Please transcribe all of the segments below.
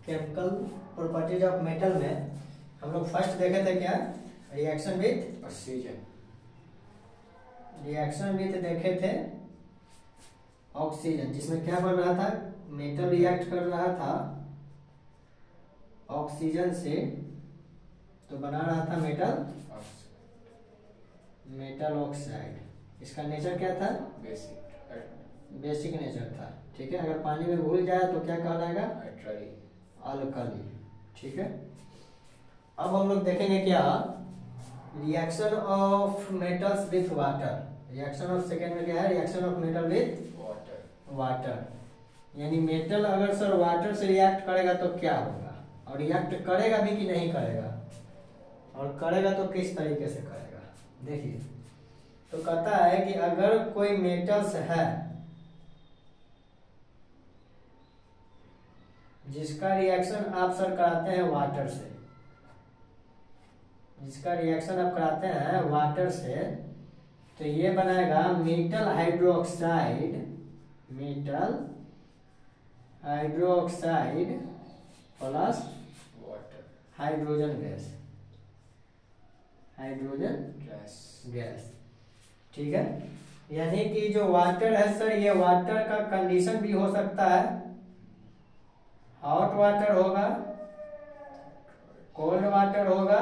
Chemical properties of metal में हम लोग फर्स्ट देखे थे क्या, reaction with oxygen. Reaction with देखे थे ऑक्सीजन, जिसमें क्या बन रहा था, मेटल रिएक्ट कर रहा था ऑक्सीजन से, तो बना रहा था मेटल ऑक्साइड। इसका नेचर क्या था, बेसिक नेचर था। ठीक है, अगर पानी में घुल जाए तो क्या कहलाएगा, अल्कली। ठीक है, अब हम लोग देखेंगे क्या, reaction of metals with water. Reaction of second में क्या है, reaction of metal with water. यानी मेटल अगर सर वाटर से रिएक्ट करेगा तो क्या होगा, और रिएक्ट करेगा भी कि नहीं करेगा, और करेगा तो किस तरीके से करेगा। देखिए, तो कहता है कि अगर कोई मेटल्स है जिसका रिएक्शन आप सर कराते हैं वाटर से, जिसका रिएक्शन आप कराते हैं वाटर से, तो ये बनाएगा metal hydroxide, metal hydroxide plus hydrogen gas, hydrogen gas. ठीक है, यानी कि जो वाटर है सर, ये वाटर का कंडीशन भी हो सकता है, हॉट वाटर होगा, कोल्ड वाटर होगा,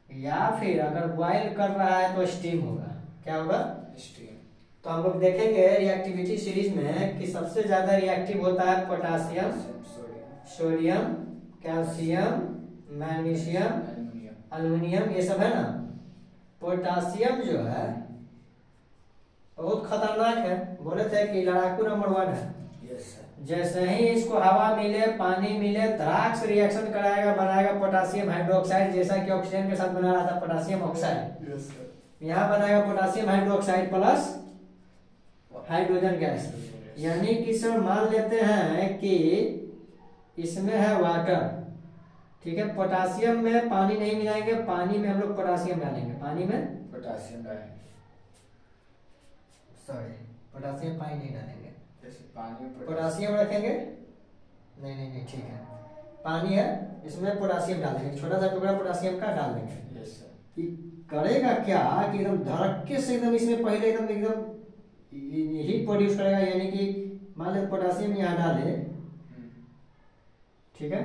या फिर अगर बॉयल कर रहा है तो स्टीम होगा। क्या होगा, स्टीम। तो हम लोग देखेंगे रिएक्टिविटी सीरीज में कि सबसे ज्यादा रिएक्टिव होता है potassium, sodium, calcium, magnesium, aluminium, ये सब है ना। पोटासियम जो है बहुत खतरनाक है, बोले थे कि लड़ाकू नंबर 1 है। जैसे ही इसको हवा मिले, पानी मिले, धड़ाक से रिएक्शन कराएगा, बनाएगा पोटासियम हाइड्रोक्साइड, जैसा कि ऑक्सीजन के साथ बना रहा था पोटासियम ऑक्साइड। यहाँ बनाएगा potassium hydroxide plus hydrogen gas. यानी कि सर मान लेते हैं कि इसमें है वाटर, ठीक है, पोटासियम में पानी नहीं मिलाएंगे, पानी में हम लोग पोटासियम डालेंगे, पानी में पोटासियम डालेंगे, सॉरी पोटासियम पानी नहीं डालेंगे, जैसे पानी में पोटासियम रखेंगे, नहीं नहीं नहीं ठीक है, पानी है इसमें पोटासियम डालेंगे, छोटा सा टुकड़ा पोटासियम का डाल देंगे। Yes sir. करेगा क्या कि एकदम धड़के से एकदम इसमें पहले एकदम हीट प्रोड्यूस करेगा। यानी कि मान लो पोटासियम यहाँ डाले, ठीक है,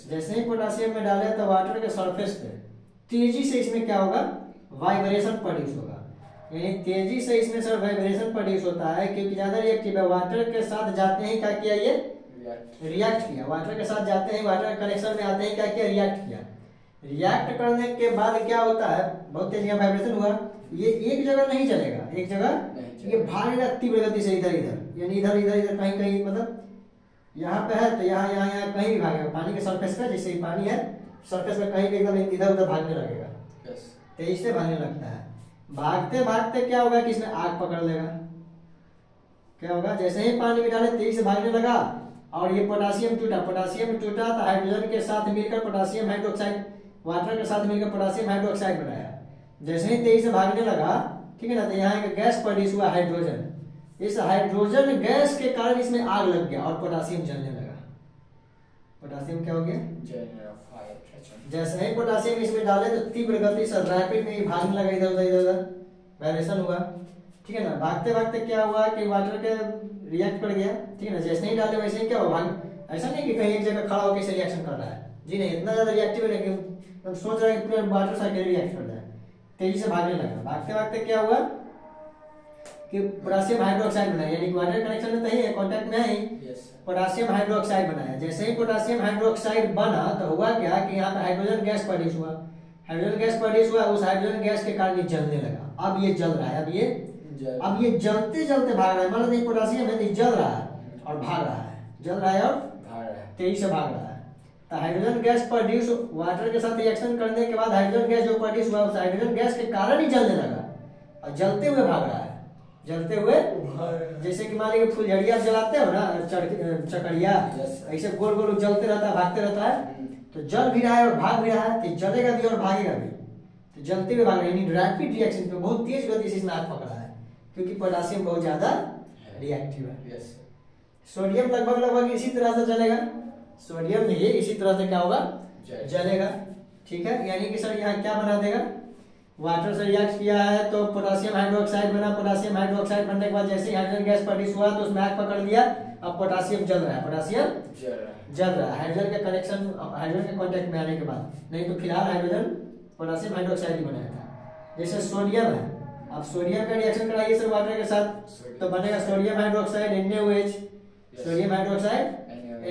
जैसे ही पोटासियम में डाले तो वाटर के सरफेस पे तेजी से इसमें क्या होगा, वाइब्रेशन प्रोड्यूस होगा। यानी तेजी से इसमें सर वाइब्रेशन प्रोड्यूस होता है, क्योंकि ज्यादा रिएक्टिव है। वाटर के साथ जाते ही क्या किया, ये रिएक्ट किया, वाटर के साथ जाते ही, वाटर कनेक्शन में आते ही क्या किया, रिएक्ट किया। रिएक्ट करने के बाद क्या होता है, बहुत तेजी में वाइब्रेशन हुआ, ये एक जगह नहीं चलेगा, एक जगह ये भागेगा तीव्र गति से इधर इधर, यानी इधर इधर इधर कहीं कहीं, मतलब यहाँ पे है तो यहाँ यहाँ यहाँ कहीं भी भागेगा, पानी के सरफेस पे, जैसे पानी है सरफेस पे कहीं भी एकदम इधर उधर भागने लगेगा, तेजी से भागने लगता है। भागते भागते क्या होगा कि इसमें आग पकड़ लेगा। क्या होगा, जैसे ही पानी में डाले तेजी से भागने लगा, और ये पोटासियम टूटा, पोटासियम टूटा तो हाइड्रोजन के साथ मिलकर पोटासियम हाइड्रोक्साइड, वाटर के साथ मिलकर पोटासियम हाइड्रोक्साइड बनाया। जैसे ही तेजी से भागने लगा, ठीक है ना, तो यहाँ एक गैस प्रोड्यूस हुआ, हाइड्रोजन। इस हाइड्रोजन गैस के कारण इसमें आग लग गया और पोटासियम जलने लगा। पोटासियम क्या हो गया, जैसे ही पोटासियम इसमें डाले तो तीव्र गति से रैपिड में भागने लगा, इधर उधर इधर उधर वाइब्रेशन हुआ। ठीक है ना, भागते भागते क्या हुआ कि वाटर के रिएक्ट कर गया। ठीक है ना, जैसे ही डाले वैसे ही क्या हुआ, भाग, ऐसा नहीं कि कहीं एक जगह खड़ा होकर इसे रिएक्शन कर रहा है, जी नहीं, इतना ज्यादा रिएक्टिव है कि हम सोच रहे हैं कि पूरा वाटर साइकिल रिएक्ट कर रहा है, तेजी से भागने लगा। भागते भागते क्या हुआ कि पोटासियम हाइड्रोक्साइड बनाया, यानी वाटर कनेक्शन में तो ही है, कांटेक्ट में ही पोटासियम हाइड्रोक्साइड बनाया। जैसे ही पोटासियम हाइड्रोक्साइड बना तो हुआ क्या कि यहाँ पे हाइड्रोजन गैस प्रोड्यूस हुआ, हाइड्रोजन गैस प्रोड्यूस हुआ, उस हाइड्रोजन गैस के कारण ये जलने लगा। अब ये जल रहा है, अब ये जलते जलते भाग रहा है, मतलब ये पोटासियम है, जल रहा है और भाग रहा है, जल रहा है और तेजी से भाग रहा है। तो हाइड्रोजन गैस प्रोड्यूस, वाटर के साथ रिएक्शन करने के बाद हाइड्रोजन गैस जो प्रोड्यूस हुआ, उस हाइड्रोजन गैस के कारण ही जलने लगा और जलते हुए भाग रहा है, जलते हुए। जैसे कि मान लीजिए फुलझड़िया जलाते हो ना, चकरिया, ऐसे गोल गोल जलते रहता है, भागते रहता है, तो जल भी रहा है और भाग भी रहा है, तो जलेगा भी और भागेगा भी, तो जलते हुए भाग रहा है। यानी रैपिड रिएक्शन पे बहुत तेज गति से इसमें आग पकड़ा है, क्योंकि पोटासियम बहुत ज्यादा रिएक्टिव है। सोडियम लगभग लगभग इसी तरह से चलेगा, सोडियम भी इसी तरह से क्या होगा, जल। जलेगा। ठीक है, यानी कि सर यहाँ क्या बना देगा, वाटर से रिएक्ट किया है तो पोटासियम हाइड्रोक्साइड बना। पोटासियम हाइड्रोक्साइड बनने के बाद जैसे ही हाइड्रोजन गैस प्रोड्यूस हुआ तो उसमें आग पकड़ लिया, अब पोटासियम जल रहा है, पोटासियम जल रहा है हाइड्रोजन के कनेक्शन, हाइड्रोजन के कांटेक्ट में आने के बाद। नहीं तो फिलहाल हाइड्रोजन पोटासियम हाइड्रोक्साइड ही बनाया था। जैसे सोडियम है, अब सोडियम का रिएक्शन कराइए सर वाटर के साथ तो बनेगा sodium hydroxide NaOH, sodium hydroxide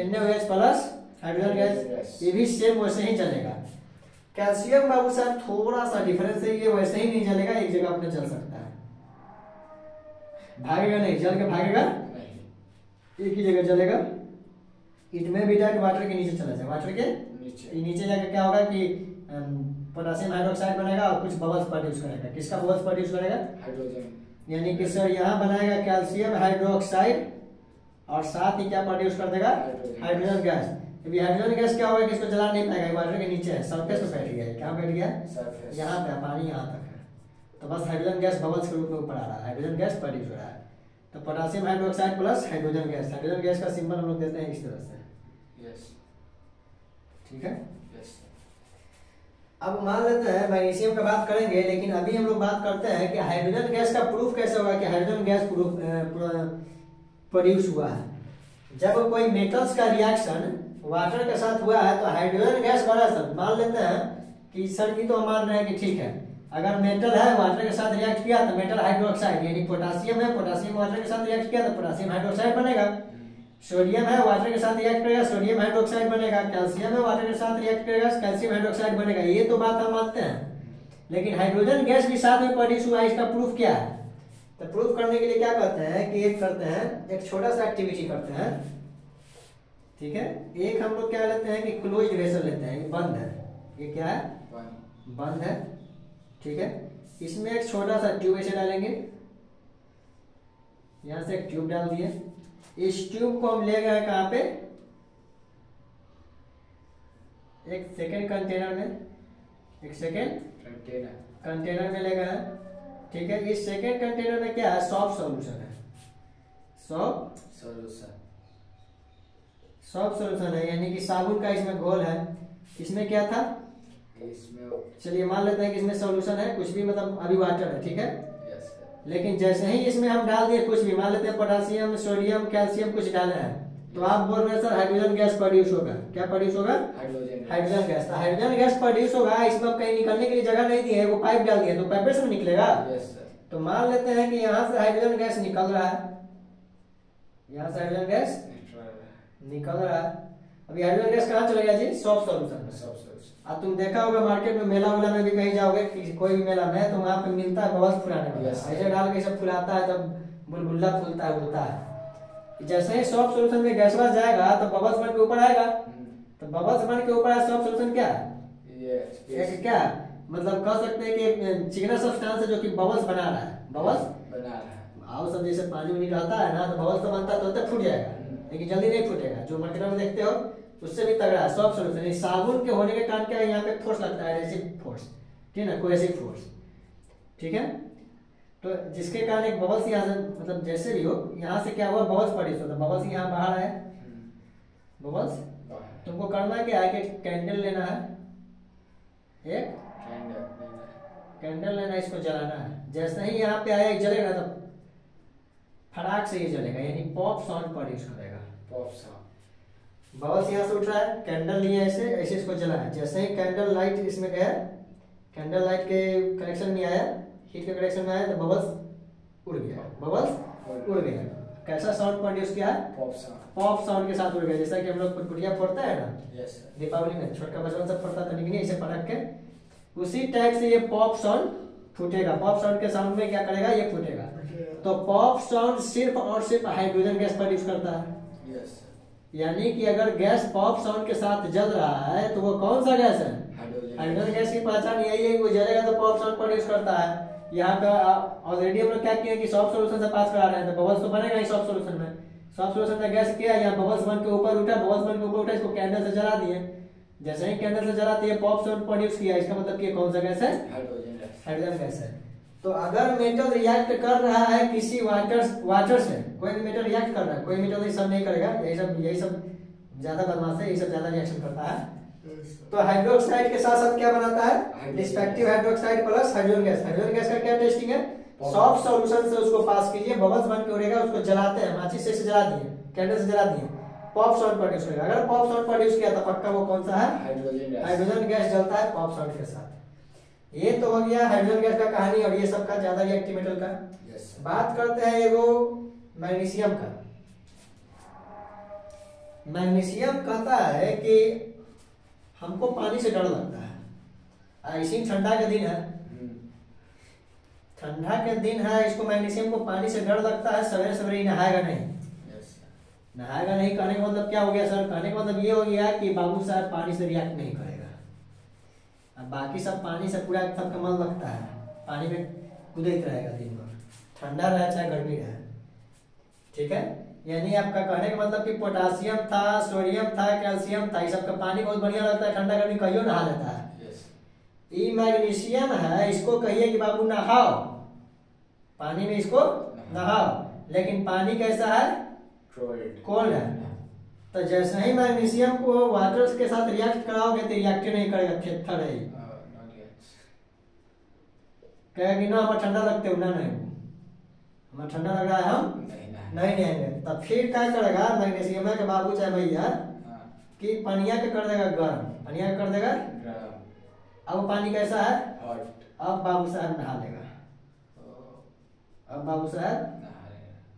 NaOH plus hydrogen gas, ये भी सेम वैसे ही चलेगा। कैल्शियम बाबू साहब थोड़ा सा डिफरेंस है, ये वैसे ही नहीं जलेगा, एक जगह अपने चल सकता है, भागेगा नहीं, जल के भागेगा नहीं, एक ही जगह जलेगा। इट में भी जाके वाटर के नीचे चला जाए, वाटर के नीचे जाके क्या होगा कि पोटासियम हाइड्रोक्साइड बनेगा और कुछ बबल्स प्रोड्यूस करेगा। किसका बबल्स प्रोड्यूस करेगा, हाइड्रोजन, यानी कि सर यहाँ बनाएगा कैल्शियम हाइड्रोक्साइड और साथ ही क्या प्रोड्यूस कर देगा, हाइड्रोजन गैस। अभी हाइड्रोजन गैस क्या होगा कि इसको जला नहीं पाएगा, वाटर के नीचे है, सरफेस पे बैठ गया है, क्या बैठ गया, यहाँ पे पानी यहाँ तक है, तो बस हाइड्रोजन गैस बबल्स के रूप में ऊपर आ रहा है, हाइड्रोजन गैस प्रोड्यूस हो रहा है। तो potassium hydroxide plus hydrogen gas, hydrogen gas का सिंबल हम लोग देते हैं इस तरह से। ठीक है, अब मान लेते हैं मैग्नीशियम का बात करेंगे, लेकिन अभी हम लोग बात करते हैं कि हाइड्रोजन गैस का प्रूफ कैसे होगा कि हाइड्रोजन गैस प्रोड्यूस हुआ है। जब कोई मेटल्स का रिएक्शन वाटर के साथ हुआ है तो हाइड्रोजन गैस बना। सर मान लेते हैं कि सर की तो हम मान रहे हैं कि ठीक है, अगर मेटल है वाटर के साथ रिएक्ट किया तो मेटल हाइड्रोक्साइड, यानी पोटासियम है, पोटासियम वाटर के साथ रिएक्ट किया तो पोटासियम हाइड्रोक्साइड बनेगा। सोडियम है वाटर के साथ रिएक्ट करेगा, सोडियम हाइड्रोक्साइड बनेगा। कैल्शियम है वाटर के साथ रिएक्ट करेगा, कैल्शियम हाइड्रोक्साइड बनेगा। ये तो बात हम मानते हैं, लेकिन हाइड्रोजन गैस भी साथ में प्रोड्यूस हुआ है, इसका प्रूफ क्या है। तो प्रूफ करने के लिए क्या करते हैं कि एक करते हैं, एक छोटा सा एक्टिविटी करते हैं। ठीक है, एक हम लोग क्या लेते हैं कि क्लोज्ड वेसल लेते हैं, ये बंद है, ये क्या है, बंद है। ठीक है, इसमें एक छोटा सा ट्यूब ऐसे डालेंगे, यहां से एक ट्यूब डाल दिए, इस ट्यूब को हम ले गए कहां पे, एक सेकेंड कंटेनर में, एक सेकेंड कंटेनर में ले गए। ठीक है, इस सेकेंड कंटेनर में क्या है, सॉफ्ट सॉल्यूशन है, सॉफ्ट सॉल्यूशन है, यानी कि साबुन का इसमें घोल है। इसमें क्या था, इसमें चलिए मान लेते हैं कि इसमें सॉल्यूशन है कुछ भी, मतलब अभी वाटर है। ठीक है, लेकिन जैसे ही इसमें हम डाल दिए कुछ भी, मान लेते हैं पोटासियम, सोडियम, कैल्शियम कुछ डाले हैं, तो आप बोल रहे हैं सर हाइड्रोजन गैस प्रोड्यूस होगा। क्या प्रोड्यूस होगा, हाइड्रोजन गैस। तो हाइड्रोजन गैस प्रोड्यूस होगा, इसमें कहीं निकलने के लिए जगह नहीं दी है, वो पाइप डाल दिया तो पाइप से निकलेगा। तो मान लेते हैं कि यहाँ से हाइड्रोजन गैस निकल रहा है, यहाँ से हाइड्रोजन गैस निकल रहा है। अभी हाइड्रोजन गैस कहाँ चला गया जी, सॉफ्ट सॉल्यूशन में। अब तुम देखा होगा मार्केट में, मेला उला में भी कहीं जाओगे, कोई भी मेला में, तो वहाँ पे मिलता है बबल्स फुलाने वाला, ऐसे डाल के सब फुलाता है, तब बुलबुला फूलता है, उड़ता है। जैसे ही सॉफ्ट सॉल्यूशन में गैसवा जाएगा तो बबल्स बन के ऊपर आएगा, तो बबल्स बन के ऊपर आया, सॉफ्ट सॉल्यूशन क्या है, क्या मतलब कह सकते हैं कि एक चिकना सब्सटेंस है जो कि बबल्स बना रहा है, बबल्स बना रहा है। आओ सब जैसे पानी उनी रहता है ना, तो बबल्स तो बनता है तो फूट जाएगा, लेकिन जल्दी नहीं फूटेगा। जो मार्केट में देखते हो उससे भी तगड़ा है सॉफ्ट सॉल्यूशन। साबुन के होने के कारण क्या है, यहाँ पे फोर्स लगता है, एडहेसिव फोर्स, ठीक है ना, कोहेसिव फोर्स। ठीक है, तो जिसके कारण एक बबल्स यहाँ से, मतलब जैसे भी हो, यहाँ से क्या हुआ, बबल्स प्रोड्यूस होता है, बबल्स यहाँ बाहर है, बबल्स। तुमको करना क्या है कि कैंडल लेना है, एक कैंडल लेना है, इसको जलाना है। जैसे ही यहाँ पे आया जलेगा तो फटाक से ये जलेगा, यानी पॉप साउंड प्रोड्यूस करेगा, पॉप साउंड। बबल्स यहाँ से उठ रहा है, कैंडल लिए ऐसे ऐसे इसको जलाया, जैसे ही कैंडल लाइट इसमें गया, कैंडल लाइट के कनेक्शन में आया, हीट के कनेक्शन में आया, तो बबल्स उड़ गया, बबल्स उड़ गया। कैसा साउंड प्रोड्यूस किया है, पॉप साउंड के साथ उड़ गया। जैसा कि हम लोग कुटकुटिया फोड़ता है ना, दीपावली में छोटका बचपन सब फोड़ता था, लेकिन ऐसे पटक के, उसी टाइप से ये पॉप साउंड फूटेगा। पॉप साउंड के साउंड में क्या करेगा, ये फूटेगा। तो पॉप साउंड सिर्फ और सिर्फ हाइड्रोजन गैस प्रोड्यूस करता है। यानी कि अगर गैस पॉप साउंड के साथ जल रहा है तो वो कौन सा गैस है, हाइड्रोजन गैस की पहचान यही है कि वो जलेगा तो पॉप साउंड प्रोड्यूस करता है। यहाँ पे ऑलरेडी हम लोग क्या किए कि सॉफ्ट सॉल्यूशन से पास करा रहे हैं, तो बबल्स तो बनेगा ही सॉफ्ट सॉल्यूशन में। सॉफ्ट सॉल्यूशन में गैस किया, यहाँ बबल्स बन के ऊपर उठा, बबल्स बन के ऊपर उठा, इसको कैंडल से जला दिए। जैसे ही कैंडल से जलाती है पॉप साउंड प्रोड्यूस किया, इसका मतलब कि कौन सा गैस है, हाइड्रोजन गैस है। तो अगर मेटल रिएक्ट कर रहा है किसी वाटर से, कोई भी मेटल रिएक्ट कर रहा है, कोई मेटल ये सब नहीं करेगा, यही सब ज्यादा बदमाश है, ये सब ज्यादा रिएक्शन करता है। तो हाइड्रोक्साइड के साथ साथ क्या बनाता है, respective hydroxide plus hydrogen gas. Hydrogen gas का क्या टेस्टिंग है, सॉफ्ट सॉल्यूशन से उसको पास कीजिए, बबल्स बन के उड़ेगा, उसको जलाते हैं, माचिस से जला दिए, कैंडल से जला दिए, पॉप साउंड प्रोड्यूस करेगा। अगर पॉप साउंड प्रोड्यूस किया तो पक्का वो कौन सा है, हाइड्रोजन गैस जलता है पॉप साउंड के साथ। ये तो हो गया हाइड्रोजन गैस का कहानी और ये सब का ज्यादा रिएक्टिव मेटल का। बात करते हैं एगो मैग्नीशियम का। मैग्नीशियम कहता है कि हमको पानी से डर लगता है, ऐसी ठंडा के दिन है, ठंडा के दिन है, इसको मैग्नीशियम को पानी से डर लगता है, सवेरे सवेरे नहाएगा नहीं। नहाएगा नहीं कहने का मतलब क्या हो गया सर, कहने का मतलब ये हो गया कि बाबू साहब पानी से रिएक्ट नहीं करेगा। अब बाकी सब पानी से पूरा सबका मन लगता है, पानी में कूदते रहेगा दिन भर, ठंडा रहे चाहे गर्मी रहे, ठीक है। यानी आपका कहने का मतलब कि पोटासियम था, सोडियम था, कैल्शियम था, ये सबका पानी बहुत बढ़िया लगता है, ठंडा गर्मी कहियो नहा लेता है। ये मैग्नीशियम है, इसको कहिए कि बाबू नहाओ, पानी में इसको नहाओ, लेकिन पानी कैसा है, कोल्ड है। तो जैसे ही मैग्नीशियम को वाटर के साथ रिएक्ट कराओगे तो रिएक्ट नहीं करेगा, थेथर है, कहेगी ना हमें ठंडा लगते हो, ना नहीं हमें ठंडा लग रहा है, हम नहीं आएंगे। तब फिर क्या करेगा मैग्नीशियम के बाबू चाहे भैया कि पनिया के कर देगा गर्म, पनिया कर देगा। अब पानी कैसा है, अब बाबू साहब नहा लेगा, अब बाबू साहब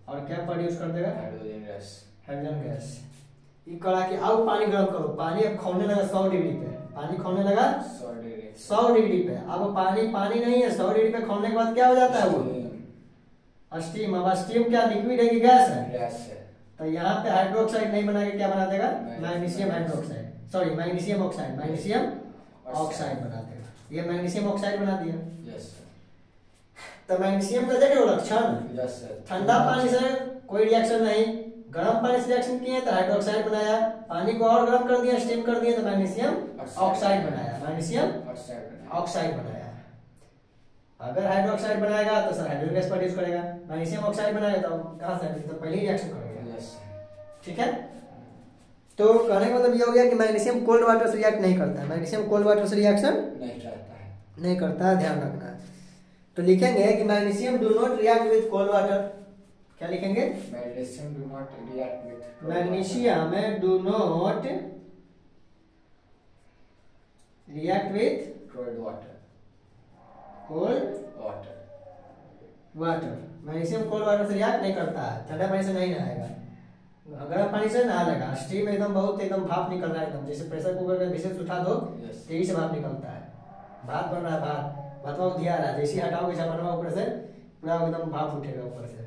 और क्या प्रोड्यूस कर देगा, हाइड्रोजन गैस। ये करा कि अब पानी गर्म करो, पानी अब खौलने लगा 100 डिग्री पे, पानी खौलने लगा 100 डिग्री पे। अब पानी नहीं है, 100 डिग्री पे खौलने के बाद क्या हो जाता है, वो स्टीम। अब स्टीम क्या, लिक्विड है कि गैस है, तो यहाँ पे हाइड्रोक्साइड नहीं बना के क्या बना देगा, magnesium hydroxide, sorry magnesium oxide, magnesium oxide बना देगा। ये मैग्नीशियम ऑक्साइड बना दिया। तो मैग्नीशियम का देखे लक्षण, ठंडा पानी से कोई रिएक्शन नहीं, गर्म पानी से रिएक्शन किए तो हाइड्रोक्साइड बनाया, पानी को और गर्म कर दिया, स्टीम कर दिया तो मैग्नीशियम ऑक्साइड बनाया, मैग्नीशियम ऑक्साइड बनाया। अगर हाइड्रोक्साइड बनाएगा तो सर हाइड्रोजन गैस प्रोड्यूस करेगा, मैग्नीशियम ऑक्साइड बनाएगा तो कहां से, तो पहले ही रिएक्शन करेगा, ठीक है। तो कहने का मतलब ये हो गया कि मैग्नीशियम कोल्ड वाटर से रिएक्ट नहीं करता है, मैग्नीशियम कोल्ड वाटर से रिएक्शन नहीं करता है, ध्यान रखना है। तो लिखेंगे कि magnesium do not react with cold water, क्या लिखेंगे, magnesium do not react with cold water. Magnesium cold water से रिएक्ट नहीं करता है, ठंडा पानी से नहीं नहाएगा, गर्म पानी से नहा लेगा। स्टीम एकदम बहुत एकदम भाप निकल रहा है, एकदम जैसे प्रेशर कुकर का विशेष उठा दो तेजी से भाप निकलता है, भात बन रहा है, भातवा उधिया रहा है, जैसे हटाओगे झपनवा ऊपर से पूरा एकदम भाप उठेगा ऊपर से।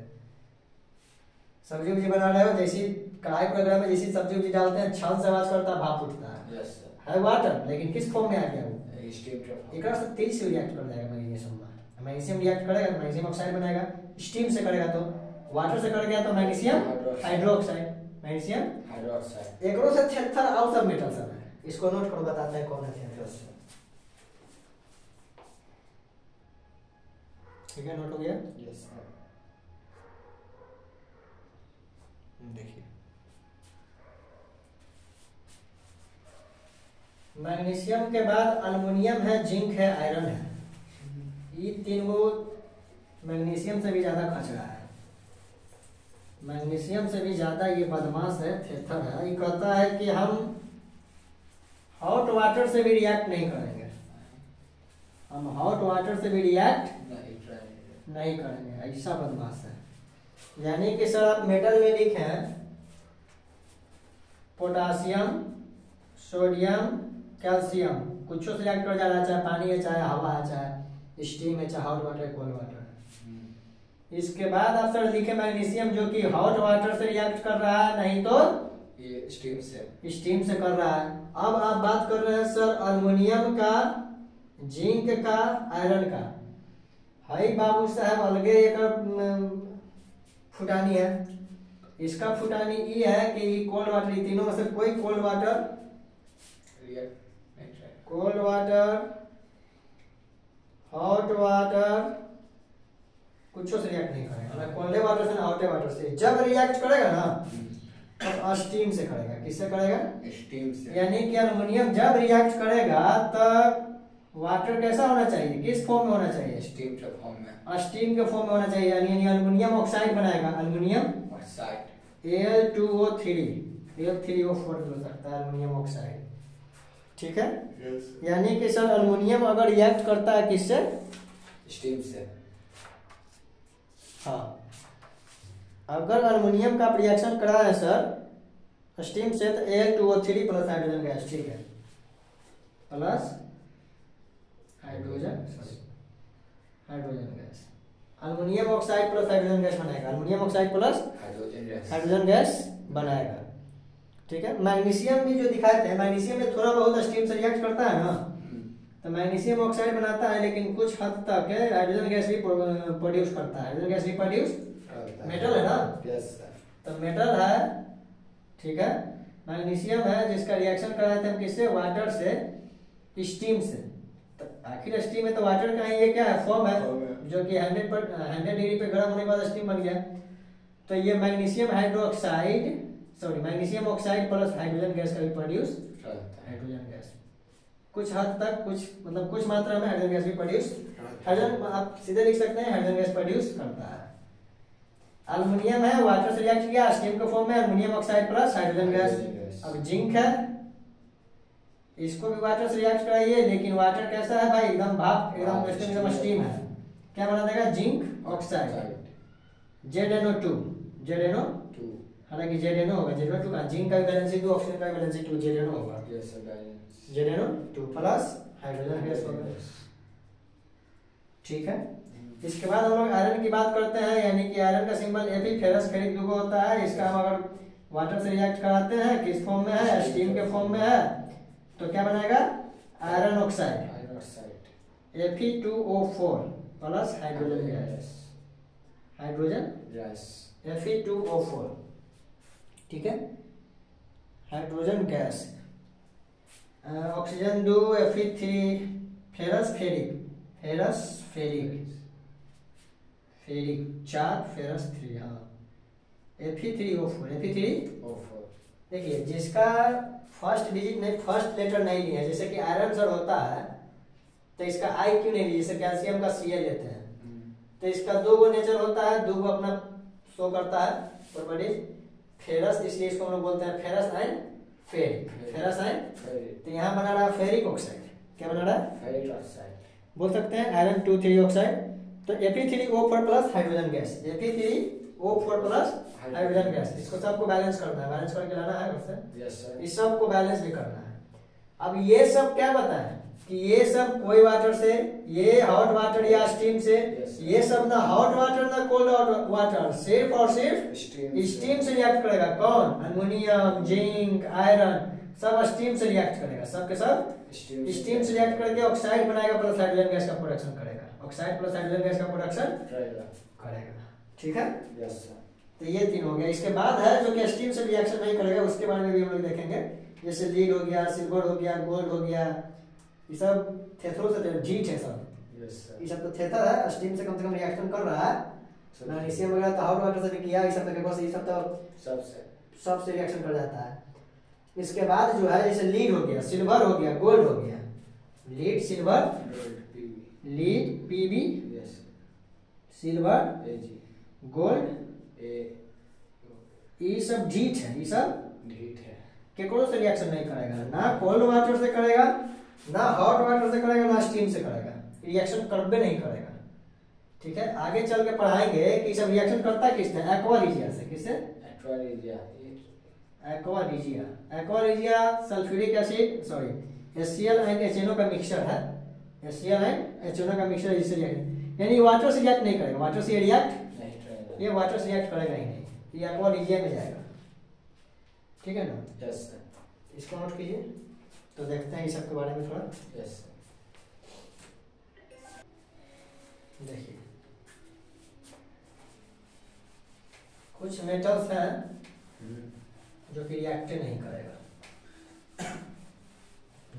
सब्जी उब्जी बना रहे हो, जैसी कढ़ाई वगैरह में जैसी सब्जी उब्जी डालते हैं छान से आवाज करता है, भाप उठता है वाटर, लेकिन किस फॉर्म में आ गया वो, एक से तेज से रिएक्ट कर जाएगा मैग्नीशियम में। मैग्नीशियम रिएक्ट करेगा तो मैग्नीशियम ऑक्साइड बनाएगा, स्टीम से करेगा तो वाटर से कर गया तो मैग्नीशियम हाइड्रोक्साइड, मैग्नीशियम हाइड्रोक्साइड। एक से थेथर और सब मेटल सब है, इसको नोट करो, बताते हैं कौन है थेथर, ठीक है, नोट हो गया, यस। देखिए मैग्नीशियम के बाद अल्युमिनियम है, जिंक है, आयरन है, ये तीन वो मैग्नीशियम से भी ज्यादा खचरा है, मैग्नीशियम से भी ज्यादा ये बदमाश है, थेथर है। ये कहता है कि हम हॉट वाटर से भी रिएक्ट नहीं करेंगे, हम हॉट वाटर से भी रिएक्ट नहीं करेंगे, ऐसा बदमाश है। यानी कि सर आप मेटल में लिखें पोटासियम, सोडियम, कैल्शियम, कुछ से रिएक्ट कर जा रहा है, चाहे पानी है, चाहे हवा है, चाहे स्टीम है, चाहे हॉट वाटर, कोल्ड वाटर है। इसके बाद आप सर लिखे मैग्नीशियम जो कि हॉट वाटर से रिएक्ट कर रहा है, नहीं तो ये स्टीम से कर रहा है। अब आप बात कर रहे हैं सर अल्युमिनियम का, जिंक का, आयरन का। हाई बाबू साहब अलगे एक फुटानी है, इसका फुटानी ये है कि कोल्ड वाटर, तीनों में से कोई कोल्ड वाटर हॉट वाटर कुछ से रिएक्ट नहीं करेगा, ना कोल्ड वाटर से ना हॉट वाटर से। जब रिएक्ट करेगा ना तो स्टीम से करेगा। किससे करेगा? स्टीम से। यानी कि एल्युमिनियम जब रिएक्ट करेगा तब वाटर कैसा होना चाहिए, किस फॉर्म में होना चाहिए? स्टीम के फॉर्म में। स्टीम के फॉर्म में होना चाहिए। यानी एल्युमिनियम ऑक्साइड बनाएगा, एल्युमिनियम ऑक्साइड Al2O3 Al3O4 हो सकता है एल्युमिनियम ऑक्साइड। ठीक है, यानी कि सर एल्युमिनियम अगर रिएक्ट करता है किससे? स्टीम से। हाँ, अगर एल्युमिनियम का रिएक्शन करा है सर स्टीम से तो Al2O3 प्लस हाइड्रोजन गैस, ठीक है, plus hydrogen gas, aluminium oxide plus hydrogen gas बनाएगा, aluminium oxide plus hydrogen gas बनाएगा। ठीक है, मैग्नीशियम भी जो दिखाए थे, मैग्नीशियम में थोड़ा बहुत स्टीम से रिएक्ट करता है ना, तो मैग्नीशियम ऑक्साइड बनाता है, लेकिन कुछ हद तक हाइड्रोजन गैस भी प्रोड्यूस करता है। हाइड्रोजन गैस भी प्रोड्यूस, मेटल है ना, तो मेटल है। ठीक है, मैग्नीशियम है जिसका रिएक्शन कराते हैं किससे? वाटर से, स्टीम से। तो आखिर स्टीम है तो वाटर का ही ये क्या है? फॉर्म है, जो कि 100 डिग्री पे गर्म होने के बाद स्टीम बन गया। तो ये magnesium oxide plus hydrogen gas का भी प्रोड्यूस, हाइड्रोजन गैस कुछ हद तक, कुछ मात्रा में हाइड्रोजन गैस भी प्रोड्यूस, हाइड्रोजन आप सीधे लिख सकते हैं हाइड्रोजन गैस प्रोड्यूस करता है। एल्युमिनियम है, वाटर से रिएक्ट किया, स्टीम के फॉर्म में, aluminium oxide plus hydrogen gas. अब जिंक है, इसको भी वाटर से रिएक्ट कराइए, लेकिन वाटर कैसा है भाई? एकदम भाप, एकदम स्टीम है। क्या बना देगा? जिंक ऑक्साइड, ZnO2, हालांकि ZnO होगा, ZnO2 का, जिंक का वैलेंसी 2, ऑक्सीजन का वैलेंसी 2, ZnO होगा, ZnO2 प्लस हाइड्रोजन गैस होगा। ठीक है, इसके बाद हम लोग आयरन की बात करते हैं, यानी कि आयरन का सिंबल Fe, फेरस फेरिक दुगो होता है। इसका हम अगर वाटर से रिएक्ट कराते हैं, किस फॉर्म में है? स्टीम के फॉर्म में है, तो क्या बनाएगा? Iron oxide, Fe2O4 plus hydrogen gas, Fe2O4। ठीक है, hydrogen gas. Oxygen 2, Fe3, ferrous ferric 4, ferrous 3, हाँ, Fe3O4। देखिए, जिसका फर्स्ट डिजिट नहीं, फर्स्ट लेटर नहीं लिया, जैसे कि आयरन सर होता है तो इसका आई क्यों नहीं लिया? जैसे कैल्शियम का Cl लेते हैं, तो इसका 2 गो नेचर होता है, 2 गो अपना शो करता है प्रॉपर्टीज। फेरस, इसलिए इसको हम लोग बोलते हैं फेरस एंड फेरिक। तो यहाँ बना रहा है फेरिक ऑक्साइड। क्या बना रहा है? Ferric oxide. बोल सकते हैं आयरन 2,3 ऑक्साइड। तो Fe3O4 plus hydrogen gas, Fe3O4 plus hydrogen gas, इसको सबको बैलेंस करना है, बैलेंस करके लाना है उससे, इस सब को बैलेंस भी करना है। अब ये सब क्या बताएं कि ये सब कोई वाटर से, ये हॉट वाटर या स्टीम से, ये सब ना हॉट वाटर ना कोल्ड वाटर, सिर्फ और सिर्फ स्टीम से रिएक्ट करेगा। कौन? एल्युमिनियम, जिंक, आयरन सब स्टीम से रिएक्ट करेगा, सब के सब स्टीम से रिएक्ट करके ऑक्साइड बनाएगा प्लस हाइड्रोजन गैस का प्रोडक्शन करेगा, ऑक्साइड प्लस हाइड्रोजन गैस का प्रोडक्शन करेगा। ठीक है, तो ये 3 हो गया। इसके बाद है जो कि स्टीम से रिएक्शन नहीं करेगा, उसके बारे में भी हम लोग देखेंगे, जैसे लीड हो गया, सिल्वर हो गया, गोल्ड हो गया, ये सब थेथरो से जीट है सब, ये सब तो थेथर है, स्टीम से कम रिएक्शन कर रहा है। मैग्नीशियम वगैरह तो हॉट वाटर से भी किया, ये सब तो बस ये सब तो सबसे रिएक्शन कर जाता है। इसके बाद जो है जैसे लीड हो गया, सिल्वर हो गया, गोल्ड हो गया, lead silver lead Pb, silver gold, ये सब ढीठ है, ये सब केकरो से रिएक्शन नहीं करेगा, ना कोल्ड वाटर से करेगा, ना हॉट वाटर से करेगा, ना स्टीम से करेगा, रिएक्शन करबे नहीं करेगा। ठीक है, आगे चल के पढ़ाएंगे कि सब रिएक्शन करता है किससे? एक्वा रिजिया से। किससे? Aqua regia sulphuric acid, sorry HCl and HNO का मिक्सचर है, HCl एंड HNO का मिक्सचर, जिससे रिएक्ट, यानी वाटर से रिएक्ट नहीं करेगा, वाटर से रिएक्ट, ये वाटर से रिएक्ट करेगा ही नहीं, ये एक्वा रिजिया में जाएगा। ठीक है ना? यस सर, इसको नोट कीजिए, तो देखते हैं इस सब के बारे में थोड़ा। यस सर, देखिए कुछ मेटल्स हैं जो कि रिएक्ट नहीं करेगा,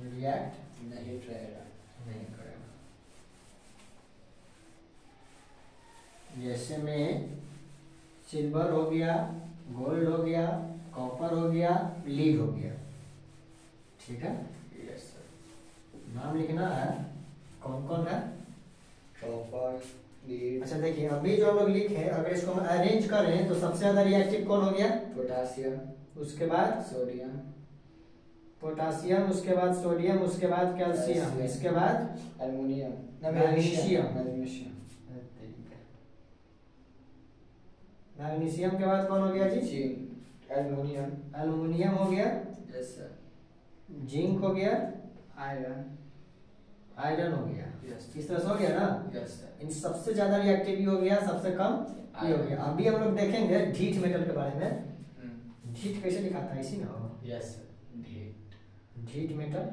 रिएक्ट नहीं करेगा, जैसे में सिल्वर हो गया, गोल्ड हो गया, कॉपर हो गया, लीड हो गया। ठीक है, यस सर। नाम लिखना है कौन कौन है। कॉपर, लीड, अच्छा देखिए, अभी जो हम लोग लिखे, अगर इसको हम अरेंज करें तो सबसे ज्यादा रिएक्टिव कौन हो गया? पोटासियम, उसके बाद सोडियम, पोटासियम, उसके बाद सोडियम, उसके बाद कैल्शियम, कैल्शियम, इसके बाद एल्युमिनियम, मैग्नीशियम। मैग्नीशियम, मैग्नीशियम के बाद कौन हो गया जी? जिंक, एल्युमिनियम, एल्युमिनियम हो गया, यस सर, जिंक हो गया, आयरन, आयरन हो गया। यस इस तरह से हो गया ना। Yes sir. इन सबसे ज्यादा रिएक्टिव भी हो गया, सबसे कम ये हो गया। अभी हम लोग देखेंगे ढीठ मेटल के बारे में। ढीठ कैसे लिखाता है, इसी ना हो, यस सर, ढीठ, ढीठ मेटल,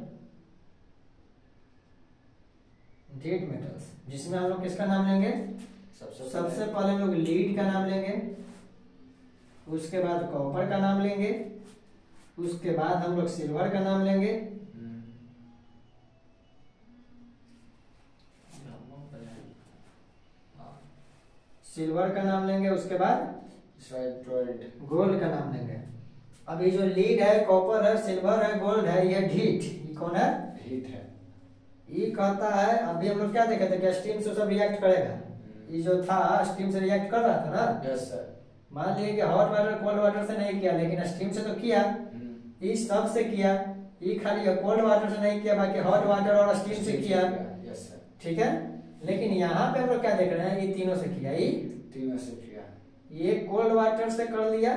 ढीठ मेटल्स, जिसमें हम लोग किसका नाम लेंगे? सबसे पहले हम लोग लीड का नाम लेंगे, उसके बाद कॉपर का नाम लेंगे, उसके बाद हम लोग सिल्वर का नाम लेंगे, सिल्वर का नाम लेंगे, उसके बाद गोल्ड का नाम लेंगे। अब ये जो लीड है, कॉपर है, सिल्वर है, गोल्ड है, ये ढीठ, ये कौन है? ढीठ है। ये कहता है, अभी हम लोग क्या देखे थे कि स्टीम से सब रिएक्ट करेगा। ये जो था स्टीम से रिएक्ट कर रहा था ना। Yes sir. मान लिए कि हॉट वाटर कोल्ड वाटर से नहीं किया, लेकिन स्टीम से तो किया। ये सब से किया, ये खाली कोल्ड वाटर से नहीं किया, बाकी हॉट वाटर और स्टीम से किया। Yes sir. ठीक है, लेकिन यहाँ पे हम लोग क्या देख रहे हैं, ये तीनों से किया। ये तीनों से किया, ये कोल्ड वाटर से कर लिया,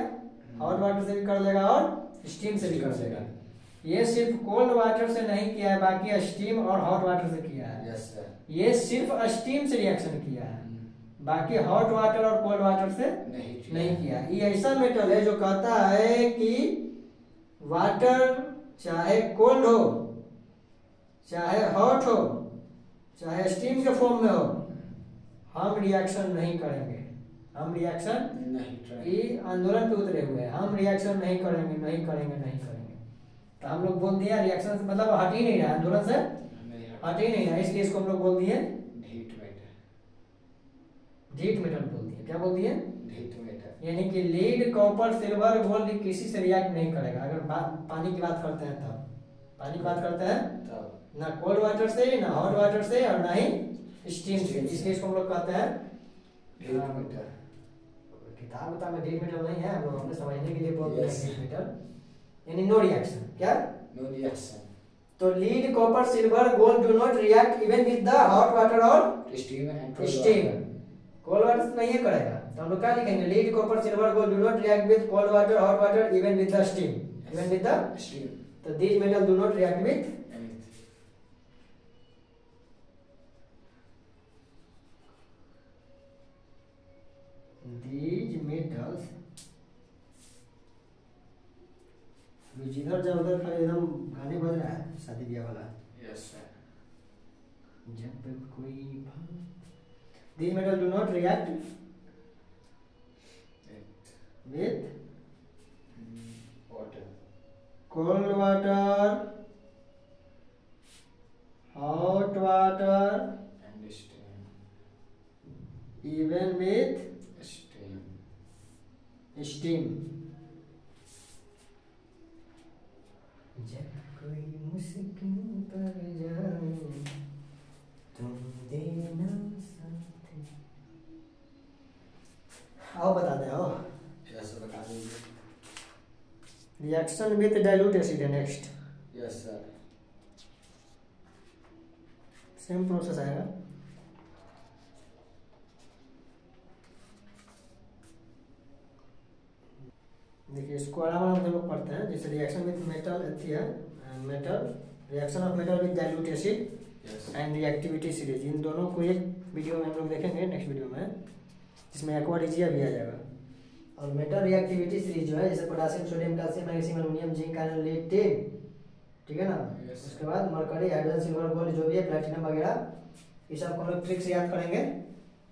हॉट वाटर से भी कर लेगा और स्टीम से भी कर लेगा। ये सिर्फ कोल्ड वाटर से नहीं किया है, बाकी स्टीम और हॉट वाटर से किया है। Yes sir. ये सिर्फ स्टीम से रिएक्शन किया है, बाकी हॉट वाटर और कोल्ड वाटर से नहीं किया। ये ऐसा मेटल है जो कहता है कि वाटर चाहे कोल्ड हो, चाहे हॉट हो, चाहे स्टीम के फॉर्म में हो, हम रिएक्शन नहीं करेंगे। हम रिएक्शन नहीं, ये आंदोलन पे उतरे हुए हैं, हम रिएक्शन नहीं करेंगे, नहीं करेंगे, नहीं करेंगे। तो हम लोग बोल दिया रिएक्शन से मतलब हट ही नहीं रहा, आंदोलन से हट ही नहीं रहा, इसलिए इसको हम लोग बोल दिए ढीठ मेटल। ढीठ मेटल बोल दिए। क्या बोल दिए? ढीठ मेटल। यानी कि लीड, कॉपर, सिल्वर, गोल्ड किसी से रिएक्ट नहीं करेगा। अगर पानी की बात करते हैं तब, पानी की बात करते हैं तब ना कोल्ड वाटर से, ना हॉट वाटर से, और ना ही स्टीम से, इसलिए इसको हम लोग कहते हैं ढीठ मेटल। किताब में ढीठ मेटल नहीं है, हम लोग अपने समझने के लिए बोलते हैं ढीठ मेटल, यानी नो रिएक्शन। क्या? No reaction. तो lead, copper, silver, gold do not react even with the hot water और steam and steam. Cold water से नहीं करेगा, तो हम लोग क्या लिखेंगे? Lead, copper, silver, gold do not react with cold water, hot water, even with the steam, even with the steam. तो these metal do not react with these metals। जिधर जाओ उधर खाली एकदम गाने बज रहा है, शादी ब्याह वाला। Yes sir. जब कोई these metal do not react with water, cold water, hot water, and steam, even with steam. steam। जब कोई मुश्किल पर जाए तुम देना साथ। आओ बता दे, आओ। यस सर, बता दीजिए। रिएक्शन विथ डाइल्यूट एसिड है next. Yes sir. Same process आएगा। देखिए, इसको आराम आराम से लोग पढ़ते हैं। जैसे रिएक्शन विथ मेटल अथी है, metal, reaction of metal with dilute acid and reactivity series, इन दोनों को एक वीडियो में हम लोग देखेंगे, नेक्स्ट वीडियो में, जिसमें एक्वा रिजिया भी आ जाएगा। और मेटल रिएक्टिविटी सीरीज जो है, जैसे potassium, sodium, calcium, magnesium, aluminium, zinc, iron, lead, tin, ठीक है ना। उसके बाद मरकरी, हाइड्रोजन, सिल्वर, गोल्ड जो भी है, प्लैटिनम वगैरह, ये सब हम लोग ट्रिक से याद करेंगे,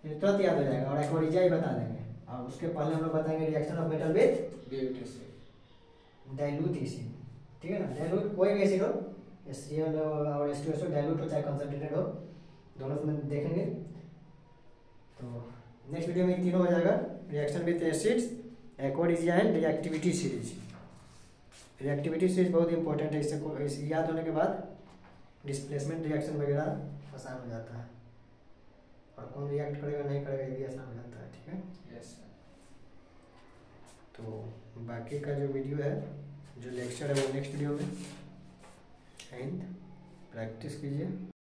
तुरंत याद हो जाएगा। और एक्वा रिजिया ही बता देंगे। और उसके पहले हम लोग बताएंगे reaction of metal with dilute acid, ठीक है ना। डाइल्यूट कोई भी एसिड हो, HCl और H2SO, डाइल्यूट हो चाहे कंसंट्रेटेड हो, दोनों में देखेंगे। तो नेक्स्ट वीडियो में तीनों हो जाएगा, reaction with acids, aqua regia and reactivity series. Reactivity stage बहुत इंपॉर्टेंट है, इससे याद होने के बाद डिस्प्लेसमेंट रिएक्शन वगैरह आसान हो जाता है, और कौन रिएक्ट करेगा नहीं करेगा ये भी आसान हो जाता है। ठीक है, यस सर। तो बाकी का जो वीडियो है, जो लेक्चर है वो नेक्स्ट वीडियो में, एंड प्रैक्टिस कीजिए।